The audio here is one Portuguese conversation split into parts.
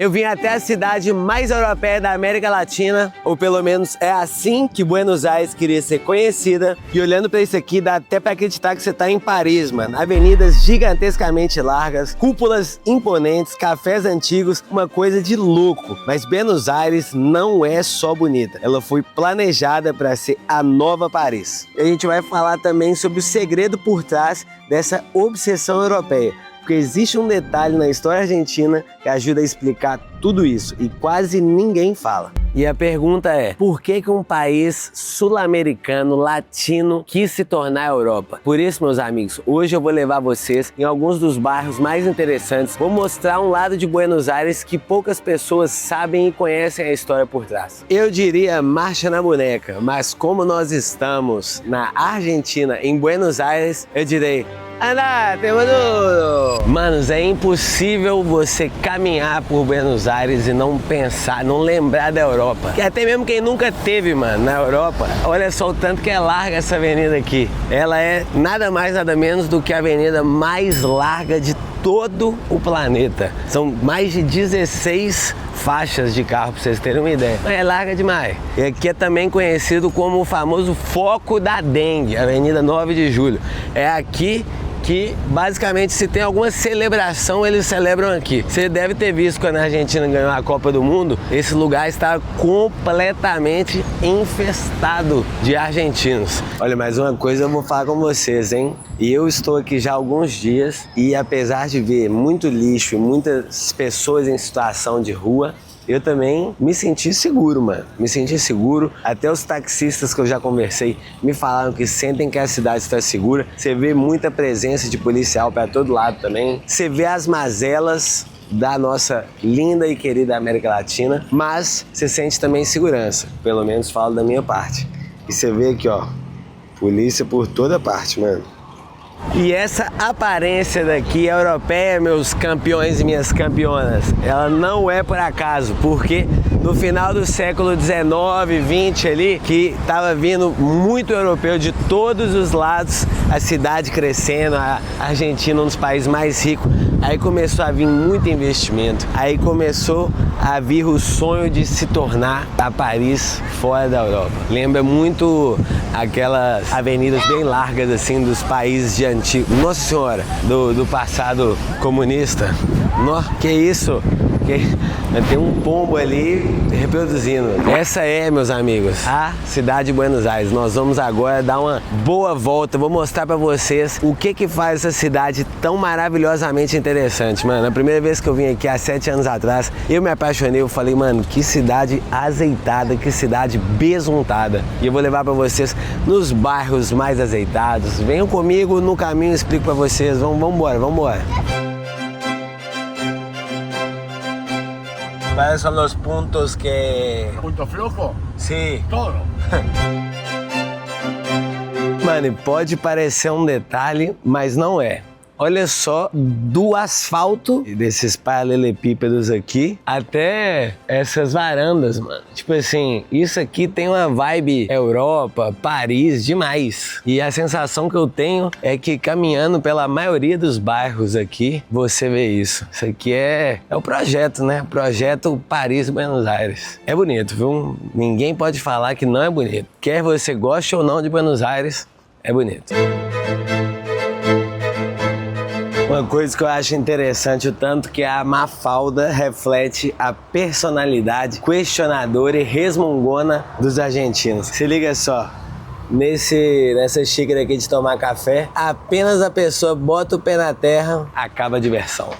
Eu vim até a cidade mais europeia da América Latina, ou pelo menos é assim que Buenos Aires queria ser conhecida. E olhando pra isso aqui, dá até pra acreditar que você tá em Paris, mano. Avenidas gigantescamente largas, cúpulas imponentes, cafés antigos, uma coisa de louco. Mas Buenos Aires não é só bonita, ela foi planejada para ser a nova Paris. E a gente vai falar também sobre o segredo por trás dessa obsessão europeia. Porque existe um detalhe na história argentina que ajuda a explicar tudo isso e quase ninguém fala. E a pergunta é, por que um país sul-americano, latino, quis se tornar a Europa? Por isso, meus amigos, hoje eu vou levar vocês em alguns dos bairros mais interessantes. Vou mostrar um lado de Buenos Aires que poucas pessoas sabem e conhecem a história por trás. Eu diria marcha na boneca, mas como nós estamos na Argentina, em Buenos Aires, eu direi andate, boludo! Manos, é impossível você caminhar por Buenos Aires e não pensar, não lembrar da Europa. Que até mesmo quem nunca teve, mano, na Europa, olha só o tanto que é larga essa avenida aqui. Ela é nada mais, nada menos do que a avenida mais larga de todo o planeta. São mais de 16 faixas de carro, pra vocês terem uma ideia. É larga demais. E aqui é também conhecido como o famoso foco da dengue, Avenida 9 de Julho. É aqui que basicamente se tem alguma celebração, eles celebram aqui. Você deve ter visto quando a Argentina ganhou a Copa do Mundo, esse lugar está completamente infestado de argentinos. Olha, mais uma coisa eu vou falar com vocês, hein? E eu estou aqui já há alguns dias e apesar de ver muito lixo e muitas pessoas em situação de rua, eu também me senti seguro, mano. Me senti seguro. Até os taxistas que eu já conversei me falaram que sentem que a cidade está segura. Você vê muita presença de policial para todo lado também. Você vê as mazelas da nossa linda e querida América Latina, mas você sente também segurança. Pelo menos falo da minha parte. E você vê aqui, ó, polícia por toda parte, mano. E essa aparência daqui europeia, meus campeões e minhas campeonas, ela não é por acaso, porque no final do século 19, 20 ali, que tava vindo muito europeu de todos os lados, a cidade crescendo, a Argentina um dos países mais ricos, aí começou a vir muito investimento, aí começou a vir o sonho de se tornar a Paris fora da Europa. Lembra muito aquelas avenidas bem largas assim dos países de antigo, nossa senhora, do passado comunista. Que isso? Tem um pombo ali reproduzindo. Essa é, meus amigos, a cidade de Buenos Aires. Nós vamos agora dar uma boa volta. Vou mostrar pra vocês o que faz essa cidade tão maravilhosamente interessante, mano. A primeira vez que eu vim aqui, há 7 anos atrás, eu me apaixonei. Eu falei, mano, que cidade azeitada, que cidade besuntada. E eu vou levar pra vocês nos bairros mais azeitados. Venham comigo no caminho, eu explico pra vocês. Vamos embora. ¿Cuáles son los puntos que...? ¿Punto flojo? Sí. Todo. Mano, pode parecer um detalhe, mas não é. Olha só, do asfalto desses paralelepípedos aqui até essas varandas, mano. Tipo assim, isso aqui tem uma vibe Europa, Paris, demais. E a sensação que eu tenho é que caminhando pela maioria dos bairros aqui, você vê isso. Isso aqui é o projeto, né? Projeto Paris-Buenos Aires. É bonito, viu? Ninguém pode falar que não é bonito. Quer você goste ou não de Buenos Aires, é bonito. Uma coisa que eu acho interessante, o tanto que a Mafalda reflete a personalidade questionadora e resmungona dos argentinos. Se liga só, nessa xícara aqui de tomar café, apenas a pessoa bota o pé na terra, acaba a diversão.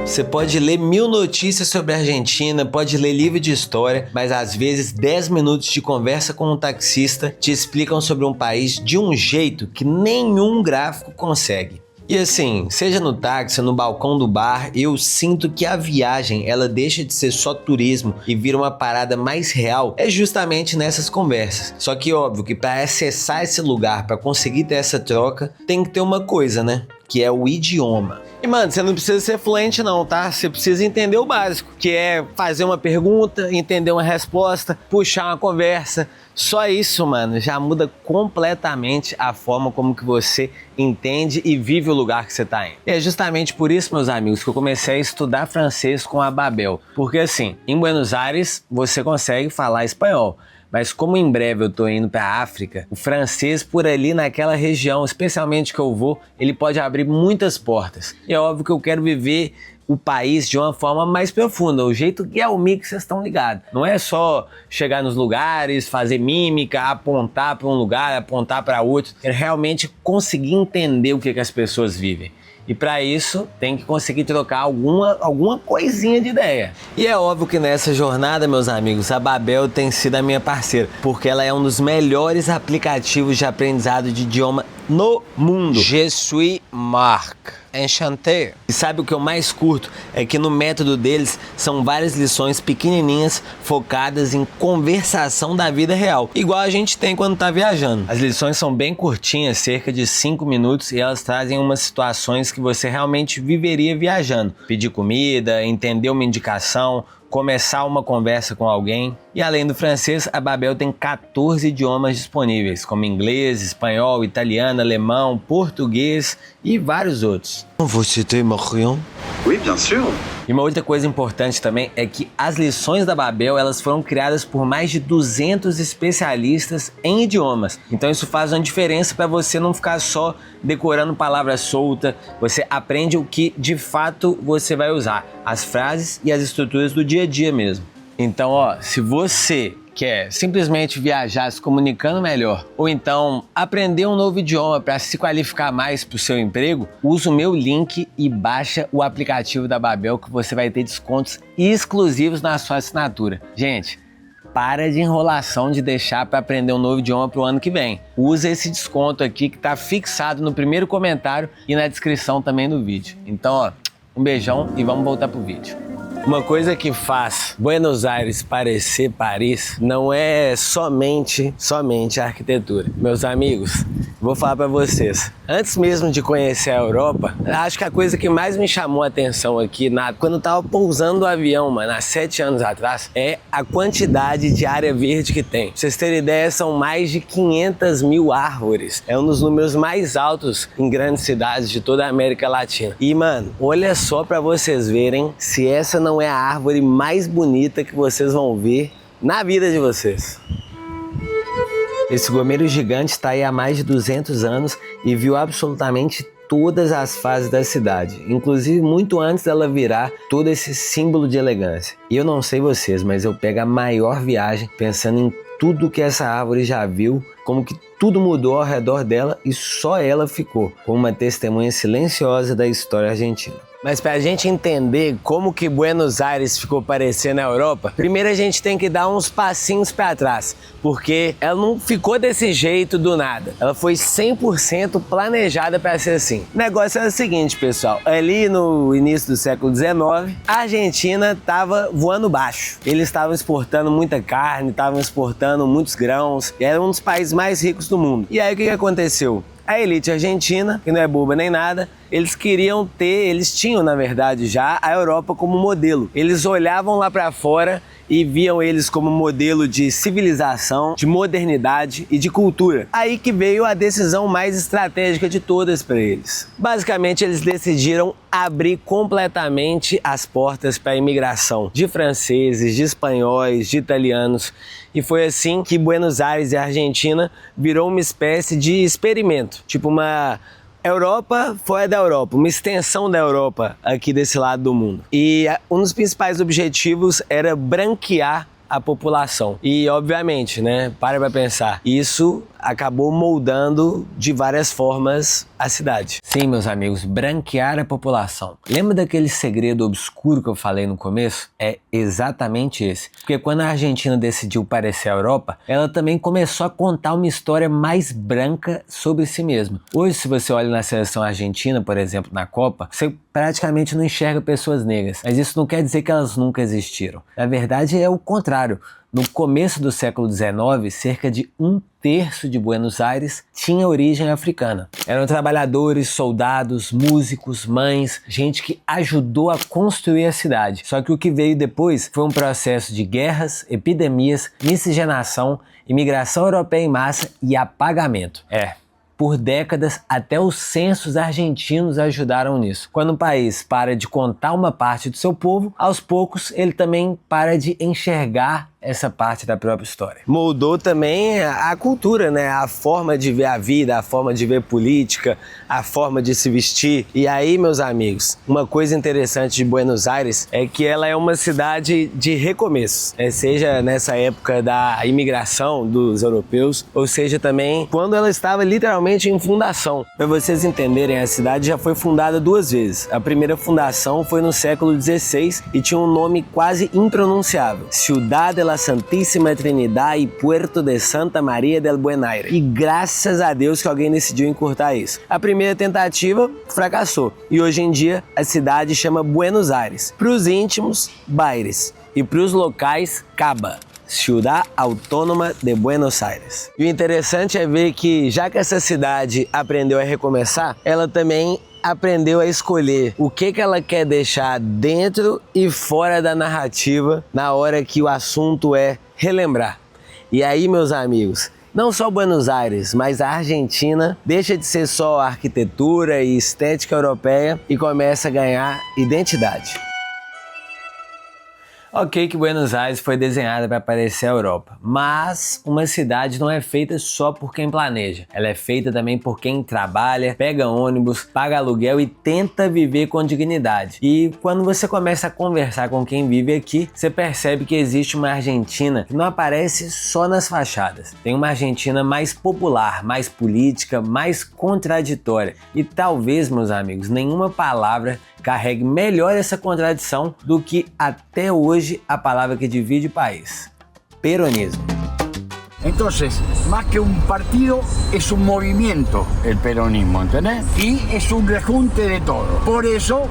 Você pode ler 1000 notícias sobre a Argentina, pode ler livro de história, mas às vezes 10 minutos de conversa com um taxista te explicam sobre um país de um jeito que nenhum gráfico consegue. E assim, seja no táxi, no balcão do bar, eu sinto que a viagem, ela deixa de ser só turismo e vira uma parada mais real, é justamente nessas conversas. Só que óbvio que para acessar esse lugar, para conseguir ter essa troca, tem que ter uma coisa, né? Que é o idioma. E, mano, você não precisa ser fluente não, tá? Você precisa entender o básico, que é fazer uma pergunta, entender uma resposta, puxar uma conversa. Só isso, mano, já muda completamente a forma como que você entende e vive o lugar que você tá indo. E é justamente por isso, meus amigos, que eu comecei a estudar francês com a Babel. Porque assim, em Buenos Aires, você consegue falar espanhol. Mas como em breve eu tô indo para a África, o francês por ali naquela região, especialmente que eu vou, ele pode abrir muitas portas. E é óbvio que eu quero viver o país de uma forma mais profunda, o jeito que é o mix, vocês estão ligados. Não é só chegar nos lugares, fazer mímica, apontar para um lugar, apontar para outro. É realmente conseguir entender o que as pessoas vivem. E para isso tem que conseguir trocar alguma coisinha de ideia. E é óbvio que nessa jornada, meus amigos, a Babel tem sido a minha parceira, porque ela é um dos melhores aplicativos de aprendizado de idioma no mundo. Je suis Marc. Enchanté. E sabe o que eu mais curto? É que no método deles são várias lições pequenininhas focadas em conversação da vida real, igual a gente tem quando tá viajando. As lições são bem curtinhas, cerca de 5 minutos, e elas trazem umas situações que você realmente viveria viajando. Pedir comida, entender uma indicação, começar uma conversa com alguém. E além do francês, a Babel tem 14 idiomas disponíveis, como inglês, espanhol, italiano, alemão, português e vários outros. Você tem Marion? Oui, bien sûr. E uma outra coisa importante também é que as lições da Babel, elas foram criadas por mais de 200 especialistas em idiomas. Então isso faz uma diferença para você não ficar só decorando palavra solta. Você aprende o que de fato você vai usar, as frases e as estruturas do dia a dia mesmo. Então, ó, se você quer simplesmente viajar se comunicando melhor, ou então aprender um novo idioma para se qualificar mais para o seu emprego, usa o meu link e baixa o aplicativo da Babel, que você vai ter descontos exclusivos na sua assinatura. Gente, para de enrolação de deixar para aprender um novo idioma para o ano que vem. Usa esse desconto aqui que está fixado no primeiro comentário e na descrição também do vídeo. Então, ó, um beijão e vamos voltar pro vídeo. Uma coisa que faz Buenos Aires parecer Paris não é somente a arquitetura. Meus amigos, vou falar pra vocês. Antes mesmo de conhecer a Europa, acho que a coisa que mais me chamou a atenção aqui, quando eu tava pousando o avião, mano, há 7 anos atrás, é a quantidade de área verde que tem. Pra vocês terem ideia, são mais de 500 mil árvores. É um dos números mais altos em grandes cidades de toda a América Latina. E, mano, olha só pra vocês verem se essa não é a árvore mais bonita que vocês vão ver na vida de vocês. Esse gomeiro gigante está aí há mais de 200 anos e viu absolutamente todas as fases da cidade, inclusive muito antes dela virar todo esse símbolo de elegância. E eu não sei vocês, mas eu pego a maior viagem pensando em tudo que essa árvore já viu, como que tudo mudou ao redor dela e só ela ficou como uma testemunha silenciosa da história argentina. Mas para a gente entender como que Buenos Aires ficou parecendo a Europa, primeiro a gente tem que dar uns passinhos para trás, porque ela não ficou desse jeito do nada. Ela foi 100% planejada para ser assim. O negócio é o seguinte, pessoal, ali no início do século XIX, a Argentina estava voando baixo. Eles estavam exportando muita carne, estavam exportando muitos grãos, e era um dos países mais ricos do mundo. E aí o que aconteceu? A elite argentina, que não é boba nem nada, eles tinham na verdade já a Europa como modelo. Eles olhavam lá para fora e viam eles como modelo de civilização, de modernidade e de cultura. Aí que veio a decisão mais estratégica de todas para eles. Basicamente, eles decidiram abrir completamente as portas para a imigração de franceses, de espanhóis, de italianos. E foi assim que Buenos Aires e a Argentina virou uma espécie de experimento, tipo uma Europa fora da Europa, uma extensão da Europa aqui desse lado do mundo. E um dos principais objetivos era branquear a população. E obviamente, né, para pensar, isso acabou moldando de várias formas a cidade. Sim, meus amigos, branquear a população. Lembra daquele segredo obscuro que eu falei no começo? É exatamente esse. Porque quando a Argentina decidiu parecer a Europa, ela também começou a contar uma história mais branca sobre si mesma. Hoje, se você olha na seleção argentina, por exemplo, na Copa, você praticamente não enxerga pessoas negras, mas isso não quer dizer que elas nunca existiram. Na verdade é o contrário. No começo do século XIX, cerca de 1/3 de Buenos Aires tinha origem africana. Eram trabalhadores, soldados, músicos, mães, gente que ajudou a construir a cidade. Só que o que veio depois foi um processo de guerras, epidemias, miscigenação, imigração europeia em massa e apagamento. Por décadas, até os censos argentinos ajudaram nisso. Quando o país para de contar uma parte do seu povo, aos poucos ele também para de enxergar essa parte da própria história. Moldou também a cultura, né? A forma de ver a vida, a forma de ver política, a forma de se vestir. E aí, meus amigos, uma coisa interessante de Buenos Aires é que ela é uma cidade de recomeços, seja nessa época da imigração dos europeus, ou seja também quando ela estava literalmente em fundação. Para vocês entenderem, a cidade já foi fundada 2 vezes. A primeira fundação foi no século XVI e tinha um nome quase impronunciável: Ciudad de la Santíssima Trinidad e Puerto de Santa Maria del Buen Aire. E graças a Deus que alguém decidiu encurtar isso. A primeira tentativa fracassou e hoje em dia a cidade chama Buenos Aires. Para os íntimos, Baires, e para os locais, Caba. Ciudad Autônoma de Buenos Aires. E o interessante é ver que, já que essa cidade aprendeu a recomeçar, ela também aprendeu a escolher o que ela quer deixar dentro e fora da narrativa na hora que o assunto é relembrar. E aí, meus amigos, não só Buenos Aires, mas a Argentina deixa de ser só arquitetura e estética europeia e começa a ganhar identidade. Ok que Buenos Aires foi desenhada para parecer a Europa, mas uma cidade não é feita só por quem planeja. Ela é feita também por quem trabalha, pega ônibus, paga aluguel e tenta viver com dignidade. E quando você começa a conversar com quem vive aqui, você percebe que existe uma Argentina que não aparece só nas fachadas. Tem uma Argentina mais popular, mais política, mais contraditória. E talvez, meus amigos, nenhuma palavra carregue melhor essa contradição do que até hoje a palavra que divide o país: peronismo. Entonces, más que un partido, es un movimiento el peronismo, ¿entendés? Y es un rejunte de todo. Por eso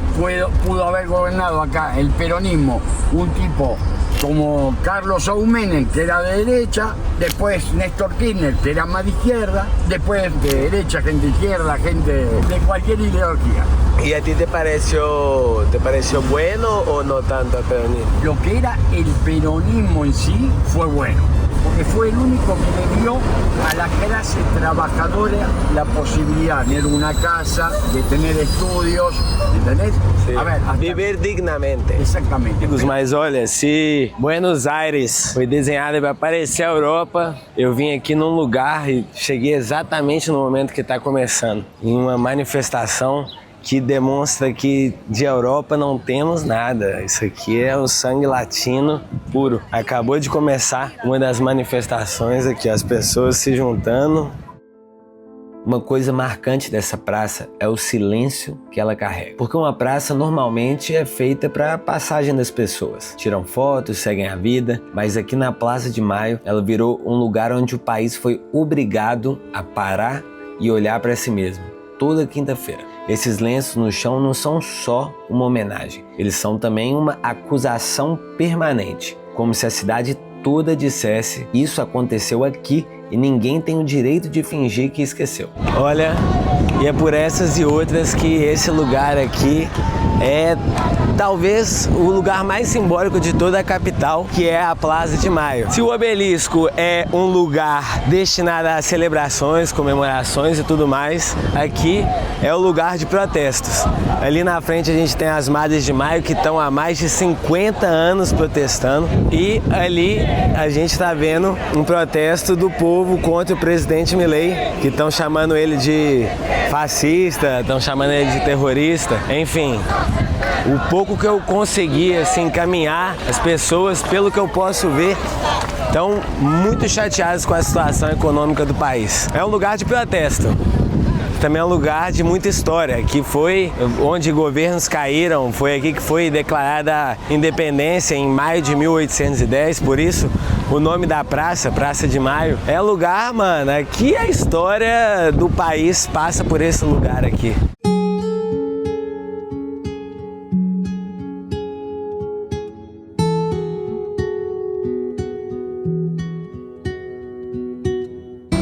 pudo haber gobernado acá el peronismo un tipo como Carlos Saúl Menem, que era de derecha, después Néstor Kirchner, que era más de izquierda, después de derecha, gente de izquierda, gente de cualquier ideología. ¿Y a ti te pareció bueno o no tanto el peronismo? Lo que era el peronismo en sí fue bueno, porque fue el único que le dio a la clase trabajadora la posibilidad de tener una casa, de tener estudios, ¿entendés? Sí. A ver, viver dignamente. Exatamente. Mas olha, se Buenos Aires foi desenhada para parecer a Europa, eu vim aqui num lugar e cheguei exatamente no momento que está começando, em uma manifestação que demonstra que de Europa não temos nada. Isso aqui é o sangue latino puro. Acabou de começar uma das manifestações aqui, as pessoas se juntando. Uma coisa marcante dessa praça é o silêncio que ela carrega. Porque uma praça normalmente é feita para a passagem das pessoas. Tiram fotos, seguem a vida, mas aqui na Praça de Maio ela virou um lugar onde o país foi obrigado a parar e olhar para si mesmo, toda quinta-feira. Esses lenços no chão não são só uma homenagem, eles são também uma acusação permanente, como se a cidade toda dissesse: isso aconteceu aqui e ninguém tem o direito de fingir que esqueceu. Olha, e é por essas e outras que esse lugar aqui é talvez o lugar mais simbólico de toda a capital, que é a Praça de Maio. Se o obelisco é um lugar destinado a celebrações, comemorações e tudo mais, aqui é o lugar de protestos. Ali na frente a gente tem as Madres de Maio, que estão há mais de 50 anos protestando, e ali a gente está vendo um protesto do povo contra o presidente Milei, que estão chamando ele de fascista, estão chamando ele de terrorista, enfim. O pouco que eu consegui assim, caminhar, as pessoas, pelo que eu posso ver, estão muito chateadas com a situação econômica do país. É um lugar de protesto. Também é um lugar de muita história, que foi onde governos caíram, foi aqui que foi declarada a independência em maio de 1810, por isso o nome da praça, Praça de Maio, é lugar, mano, aqui a história do país passa por esse lugar aqui.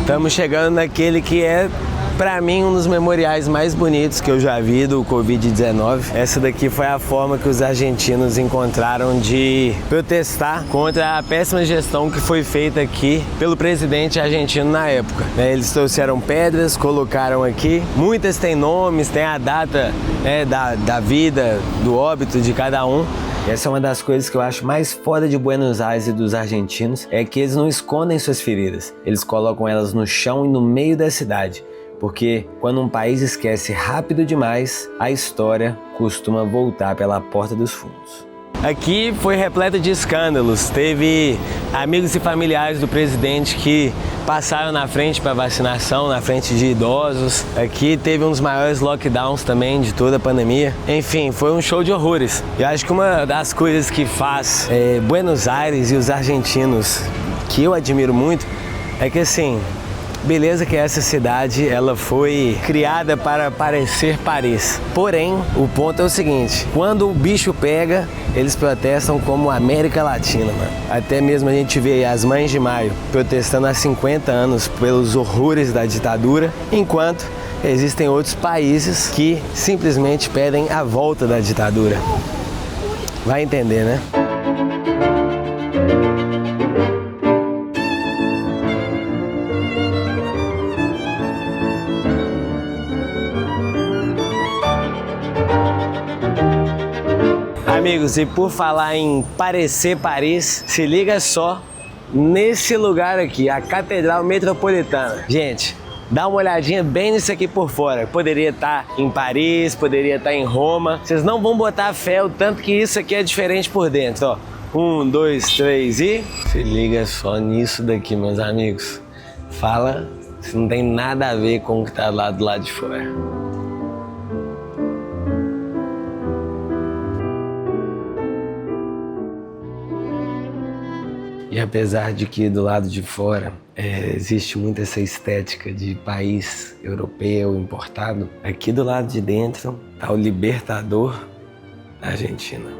Estamos chegando naquele que é, pra mim, um dos memoriais mais bonitos que eu já vi do Covid-19. Essa daqui foi a forma que os argentinos encontraram de protestar contra a péssima gestão que foi feita aqui pelo presidente argentino na época. Eles trouxeram pedras, colocaram aqui. Muitas têm nomes, tem a data da vida, do óbito de cada um. Essa é uma das coisas que eu acho mais foda de Buenos Aires e dos argentinos, é que eles não escondem suas feridas. Eles colocam elas no chão e no meio da cidade. Porque quando um país esquece rápido demais, a história costuma voltar pela porta dos fundos. Aqui foi repleto de escândalos. Teve amigos e familiares do presidente que passaram na frente para vacinação, na frente de idosos. Aqui teve um dos maiores lockdowns também de toda a pandemia. Enfim, foi um show de horrores. Eu acho que uma das coisas que faz Buenos Aires e os argentinos, que eu admiro muito, é que assim, beleza que essa cidade ela foi criada para parecer Paris. Porém, o ponto é o seguinte, quando o bicho pega, eles protestam como América Latina, mano. Até mesmo a gente vê as Mães de Maio protestando há 50 anos pelos horrores da ditadura, enquanto existem outros países que simplesmente pedem a volta da ditadura. Vai entender, né? Amigos, e por falar em parecer Paris, se liga só nesse lugar aqui, a Catedral Metropolitana. Gente, dá uma olhadinha bem nisso aqui por fora. Poderia estar em Paris, poderia estar em Roma. Vocês não vão botar fé o tanto que isso aqui é diferente por dentro, ó. 1, 2, 3 e... Se liga só nisso daqui, meus amigos. Fala se não tem nada a ver com o que tá lá do lado de fora. E apesar de que do lado de fora existe muito essa estética de país europeu importado, aqui do lado de dentro está o libertador da Argentina.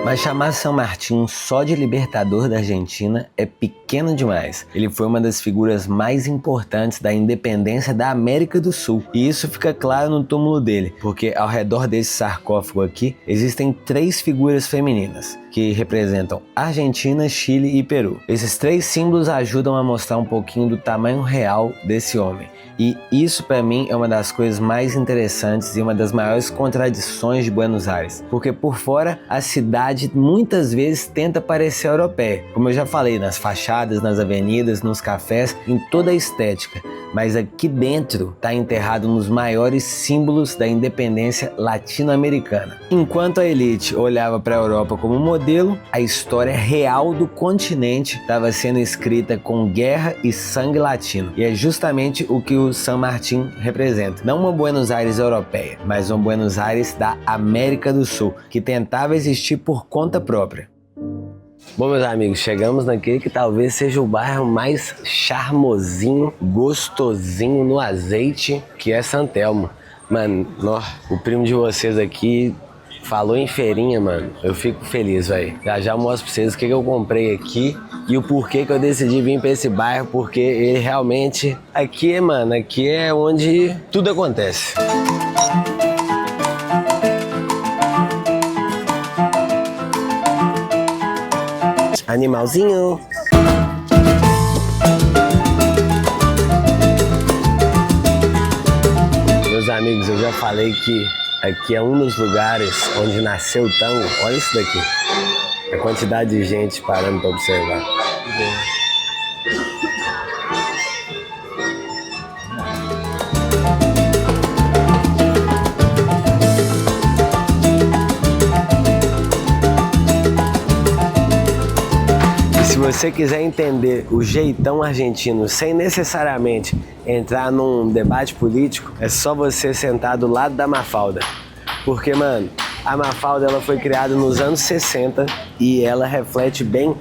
Mas chamar San Martín só de libertador da Argentina é pequeno demais. Ele foi uma das figuras mais importantes da independência da América do Sul. E isso fica claro no túmulo dele, porque ao redor desse sarcófago aqui existem 3 figuras femininas, que representam Argentina, Chile e Peru. Esses 3 símbolos ajudam a mostrar um pouquinho do tamanho real desse homem. E isso para mim é uma das coisas mais interessantes e uma das maiores contradições de Buenos Aires. Porque por fora a cidade muitas vezes tenta parecer europeia. Como eu já falei, nas fachadas, nas avenidas, nos cafés, em toda a estética. Mas aqui dentro está enterrado um dos maiores símbolos da independência latino-americana. Enquanto a elite olhava para a Europa como modelo, a história real do continente estava sendo escrita com guerra e sangue latino. E é justamente o que o San Martín representa. Não uma Buenos Aires europeia, mas uma Buenos Aires da América do Sul, que tentava existir por conta própria. Bom, meus amigos, chegamos naquele que talvez seja o bairro mais charmosinho, gostosinho no azeite, que é San Telmo. Mano, o primo de vocês aqui falou em feirinha, mano. Eu fico feliz, velho. Já mostro pra vocês o que eu comprei aqui e o porquê que eu decidi vir pra esse bairro, porque ele realmente... Aqui, mano, aqui é onde tudo acontece. Animalzinho. Meus amigos, eu já falei que aqui é um dos lugares onde nasceu o tango. Olha isso daqui. A quantidade de gente parando para observar. Se você quiser entender o jeitão argentino sem necessariamente entrar num debate político, é só você sentar do lado da Mafalda. Porque, mano, a Mafalda ela foi criada nos anos 60 e ela reflete bem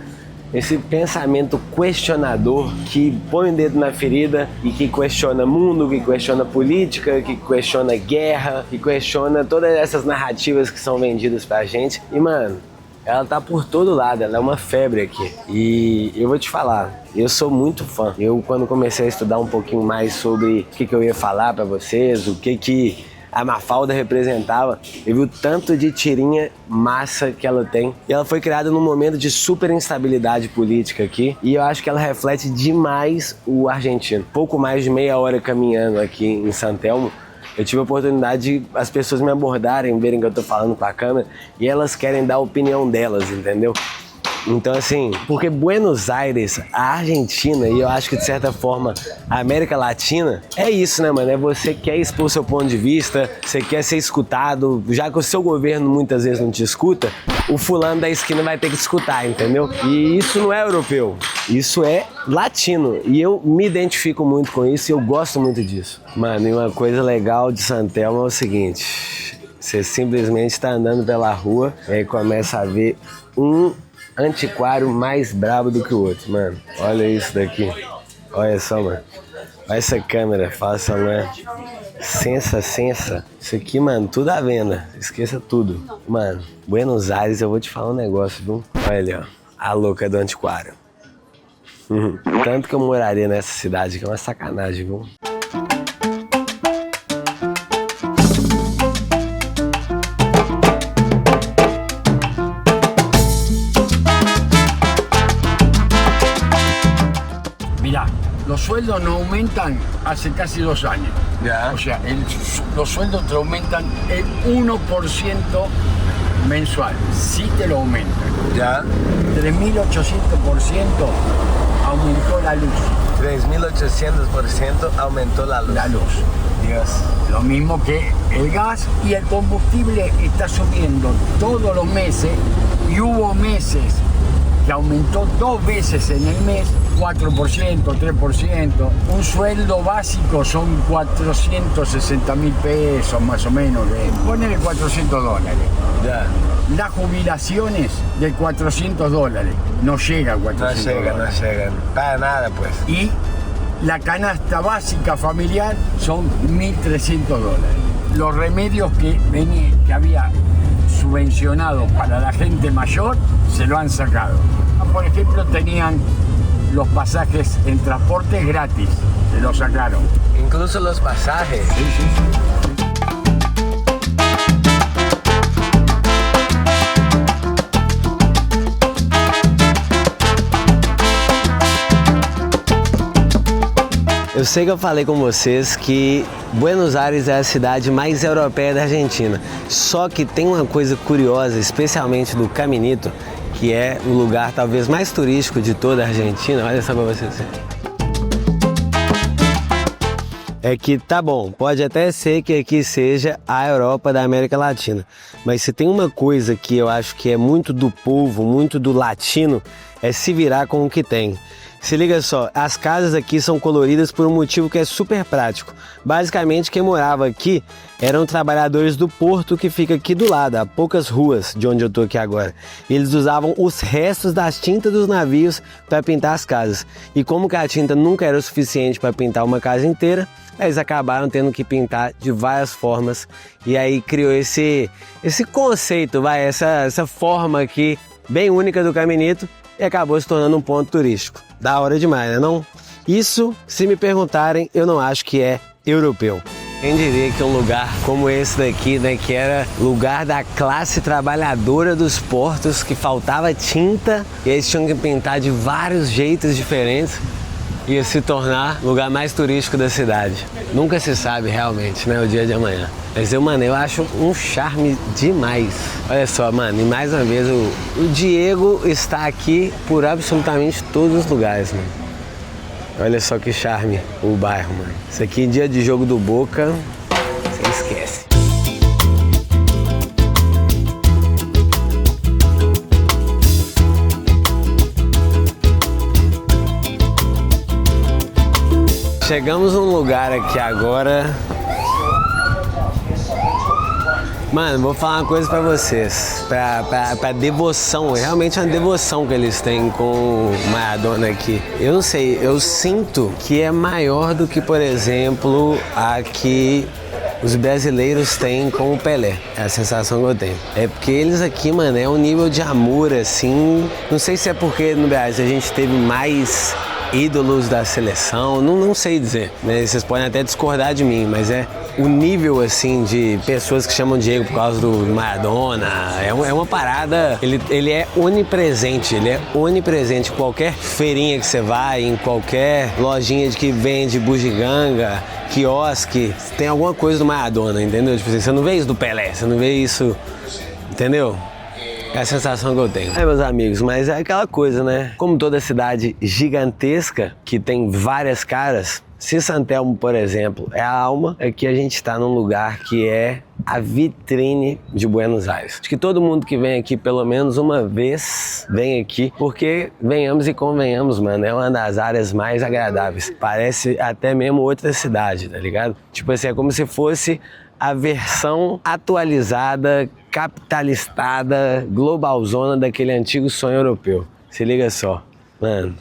esse pensamento questionador que põe o dedo na ferida e que questiona mundo, que questiona política, que questiona guerra, que questiona todas essas narrativas que são vendidas pra gente. E, mano, ela tá por todo lado, ela é uma febre aqui. E eu vou te falar, eu sou muito fã. Eu, quando comecei a estudar um pouquinho mais sobre o que eu ia falar pra vocês, o que a Mafalda representava, eu vi o tanto de tirinha massa que ela tem. E ela foi criada num momento de super instabilidade política aqui, e eu acho que ela reflete demais o argentino. Pouco mais de meia hora caminhando aqui em San Telmo, eu tive a oportunidade de as pessoas me abordarem, verem que eu tô falando com a câmera, e elas querem dar a opinião delas, entendeu? Então, assim, porque Buenos Aires, a Argentina, e eu acho que de certa forma a América Latina, é isso, né, mano? É você que quer expor seu ponto de vista, você quer ser escutado, já que o seu governo muitas vezes não te escuta, o fulano da esquina vai ter que te escutar, entendeu? E isso não é europeu, isso é latino. E eu me identifico muito com isso e eu gosto muito disso. Mano, e uma coisa legal de San Telmo é o seguinte: você simplesmente tá andando pela rua e aí começa a ver um antiquário mais brabo do que o outro, mano. Olha isso daqui. Olha só, mano. Olha essa câmera, faça, né? Sensa. Isso aqui, mano, tudo à venda. Esqueça tudo. Mano, Buenos Aires, eu vou te falar um negócio, viu? Olha ali, ó. A louca do antiquário. Tanto que eu moraria nessa cidade, que é uma sacanagem, viu? Mirá, los sueldos no aumentan hace casi 2 años. Ya. O sea, los sueldos te aumentan el 1% mensual. Sí te lo aumentan. Ya. 3.800% aumentó la luz. 3.800% aumentó la luz. La luz. Dios. Lo mismo que el gas, y el combustible está subiendo todos los meses, y hubo meses que aumentó 2 veces en el mes, 4%, 3%. Un sueldo básico son 460.000 pesos más o menos, ponele $400. Ya. Las jubilaciones de $400, no llega a $400. No llegan. Para nada, pues. Y la canasta básica familiar son $1.300. Los remedios que había subvencionado para la gente mayor se lo han sacado. Por ejemplo, tenían los pasajes en transporte gratis, se los sacaron. Incluso los pasajes. Sí. Eu sei que eu falei com vocês que Buenos Aires é a cidade mais europeia da Argentina. Só que tem uma coisa curiosa, especialmente do Caminito, que é o lugar talvez mais turístico de toda a Argentina. Olha só pra vocês verem. É que tá bom, pode até ser que aqui seja a Europa da América Latina, mas se tem uma coisa que eu acho que é muito do povo, muito do latino, é se virar com o que tem. Se liga só, as casas aqui são coloridas por um motivo que é super prático. Basicamente, quem morava aqui eram trabalhadores do porto que fica aqui do lado, a poucas ruas de onde eu tô aqui agora. Eles usavam os restos das tintas dos navios para pintar as casas. E como que a tinta nunca era o suficiente para pintar uma casa inteira, eles acabaram tendo que pintar de várias formas. E aí criou esse conceito, essa forma aqui bem única do Caminito, e acabou se tornando um ponto turístico. Da hora demais, né não? Isso, se me perguntarem, eu não acho que é europeu. Quem diria que um lugar como esse daqui, né, que era lugar da classe trabalhadora dos portos, que faltava tinta e eles tinham que pintar de vários jeitos diferentes, ia se tornar o lugar mais turístico da cidade. Nunca se sabe realmente, né, o dia de amanhã. Mas eu acho um charme demais. Olha só, mano, e mais uma vez o Diego está aqui por absolutamente todos os lugares, mano. Olha só que charme o bairro, mano. Isso aqui, dia de jogo do Boca, você esquece. Chegamos num lugar aqui agora. Mano, vou falar uma coisa pra vocês, pra devoção, realmente é uma devoção que eles têm com o Maradona aqui. Eu não sei, eu sinto que é maior do que, por exemplo, aqui os brasileiros têm com o Pelé. É a sensação que eu tenho. É porque eles aqui, mano, é um nível de amor, assim... Não sei se é porque no Brasil a gente teve mais ídolos da seleção, não sei dizer, né? Vocês podem até discordar de mim, mas é o nível, assim, de pessoas que chamam Diego por causa do Maradona, é uma parada, ele é onipresente, em qualquer feirinha que você vai, em qualquer lojinha de que vende bugiganga, quiosque, tem alguma coisa do Maradona, entendeu? Tipo assim, você não vê isso do Pelé, você não vê isso, entendeu? É a sensação que eu tenho. É, meus amigos, mas é aquela coisa, né? Como toda cidade gigantesca, que tem várias caras, se San Telmo, por exemplo, é a alma, aqui a gente está num lugar que é a vitrine de Buenos Aires. Acho que todo mundo que vem aqui pelo menos uma vez vem aqui, porque venhamos e convenhamos, mano, é uma das áreas mais agradávees. Parece até mesmo outra cidade, tá ligado? Tipo assim, é como se fosse a versão atualizada, capitalistada, globalzona daquele antigo sonho europeu. Se liga só, mano.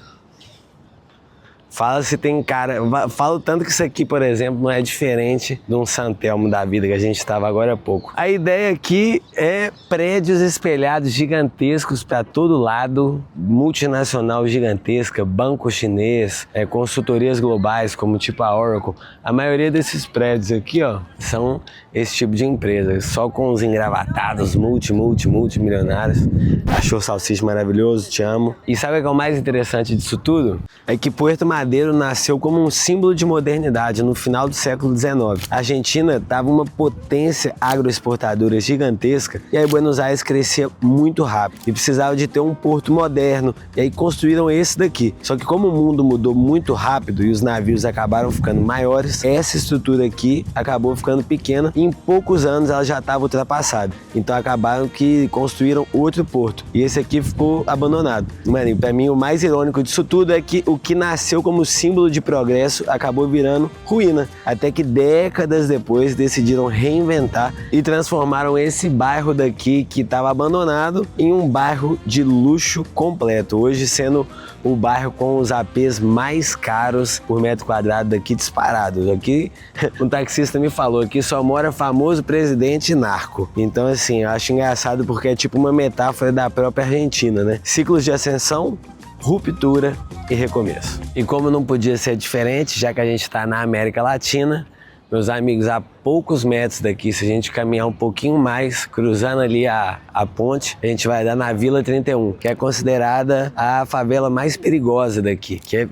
Fala se tem cara... Falo tanto que isso aqui, por exemplo, não é diferente de um San Telmo da vida que a gente estava agora há pouco. A ideia aqui é prédios espelhados gigantescos para todo lado, multinacional gigantesca, banco chinês, consultorias globais como tipo a Oracle. A maioria desses prédios aqui, ó, são esse tipo de empresa, só com os engravatados multimilionários. Achou salsicha maravilhoso, te amo. E sabe o que é o mais interessante disso tudo? É que Puerto Madero nasceu como um símbolo de modernidade no final do século XIX. A Argentina estava uma potência agroexportadora gigantesca e aí Buenos Aires crescia muito rápido e precisava de ter um porto moderno e aí construíram esse daqui. Só que como o mundo mudou muito rápido e os navios acabaram ficando maiores, essa estrutura aqui acabou ficando pequena e em poucos anos ela já estava ultrapassada. Então acabaram que construíram outro porto e esse aqui ficou abandonado. Mano, e pra mim o mais irônico disso tudo é que o que nasceu como símbolo de progresso acabou virando ruína, até que décadas depois decidiram reinventar e transformaram esse bairro daqui que estava abandonado em um bairro de luxo completo, hoje sendo o bairro com os APs mais caros por metro quadrado daqui disparados. Aqui, um taxista me falou que só mora famoso presidente e narco. Então assim, eu acho engraçado porque é tipo uma metáfora da própria Argentina, né? Ciclos de ascensão, ruptura e recomeço. E como não podia ser diferente, já que a gente está na América Latina, meus amigos, a poucos metros daqui, se a gente caminhar um pouquinho mais, cruzando ali a ponte, a gente vai dar na Vila 31, que é considerada a favela mais perigosa daqui, que é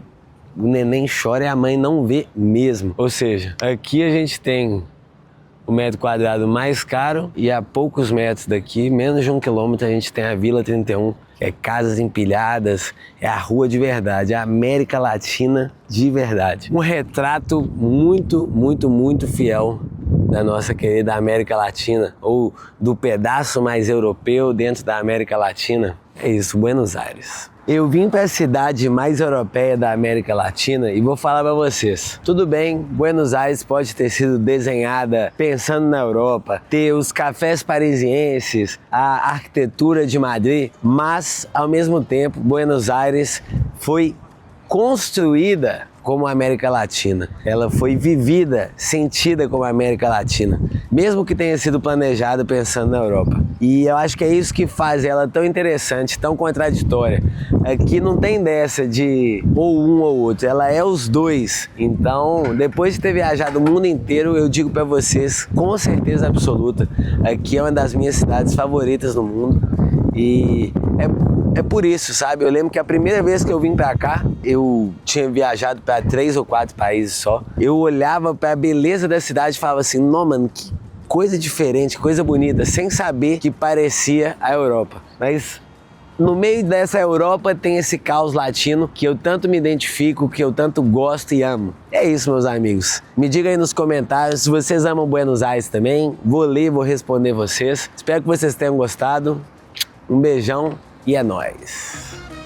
o neném chora e a mãe não vê mesmo. Ou seja, aqui a gente tem o metro quadrado mais caro e a poucos metros daqui, menos de 1 quilômetro, a gente tem a Vila 31, é casas empilhadas, é a rua de verdade, é a América Latina de verdade. Um retrato muito fiel da nossa querida América Latina, ou do pedaço mais europeu dentro da América Latina. É isso, Buenos Aires. Eu vim para a cidade mais europeia da América Latina e vou falar para vocês. Tudo bem, Buenos Aires pode ter sido desenhada pensando na Europa, ter os cafés parisienses, a arquitetura de Madrid, mas ao mesmo tempo Buenos Aires foi construída como América Latina. Ela foi vivida, sentida como América Latina, mesmo que tenha sido planejada pensando na Europa. E eu acho que é isso que faz ela tão interessante, tão contraditória. Aqui não tem dessa de ou um ou outro, ela é os dois. Então, depois de ter viajado o mundo inteiro, eu digo para vocês, com certeza absoluta, aqui é uma das minhas cidades favoritas no mundo. E é por isso, sabe? Eu lembro que a primeira vez que eu vim pra cá, eu tinha viajado pra 3 ou 4 países só. Eu olhava pra beleza da cidade e falava assim, não, mano, que coisa diferente, coisa bonita, sem saber que parecia a Europa. Mas no meio dessa Europa tem esse caos latino que eu tanto me identifico, que eu tanto gosto e amo. É isso, meus amigos. Me diga aí nos comentários se vocês amam Buenos Aires também. Vou ler, vou responder vocês. Espero que vocês tenham gostado. Um beijão e é nóis!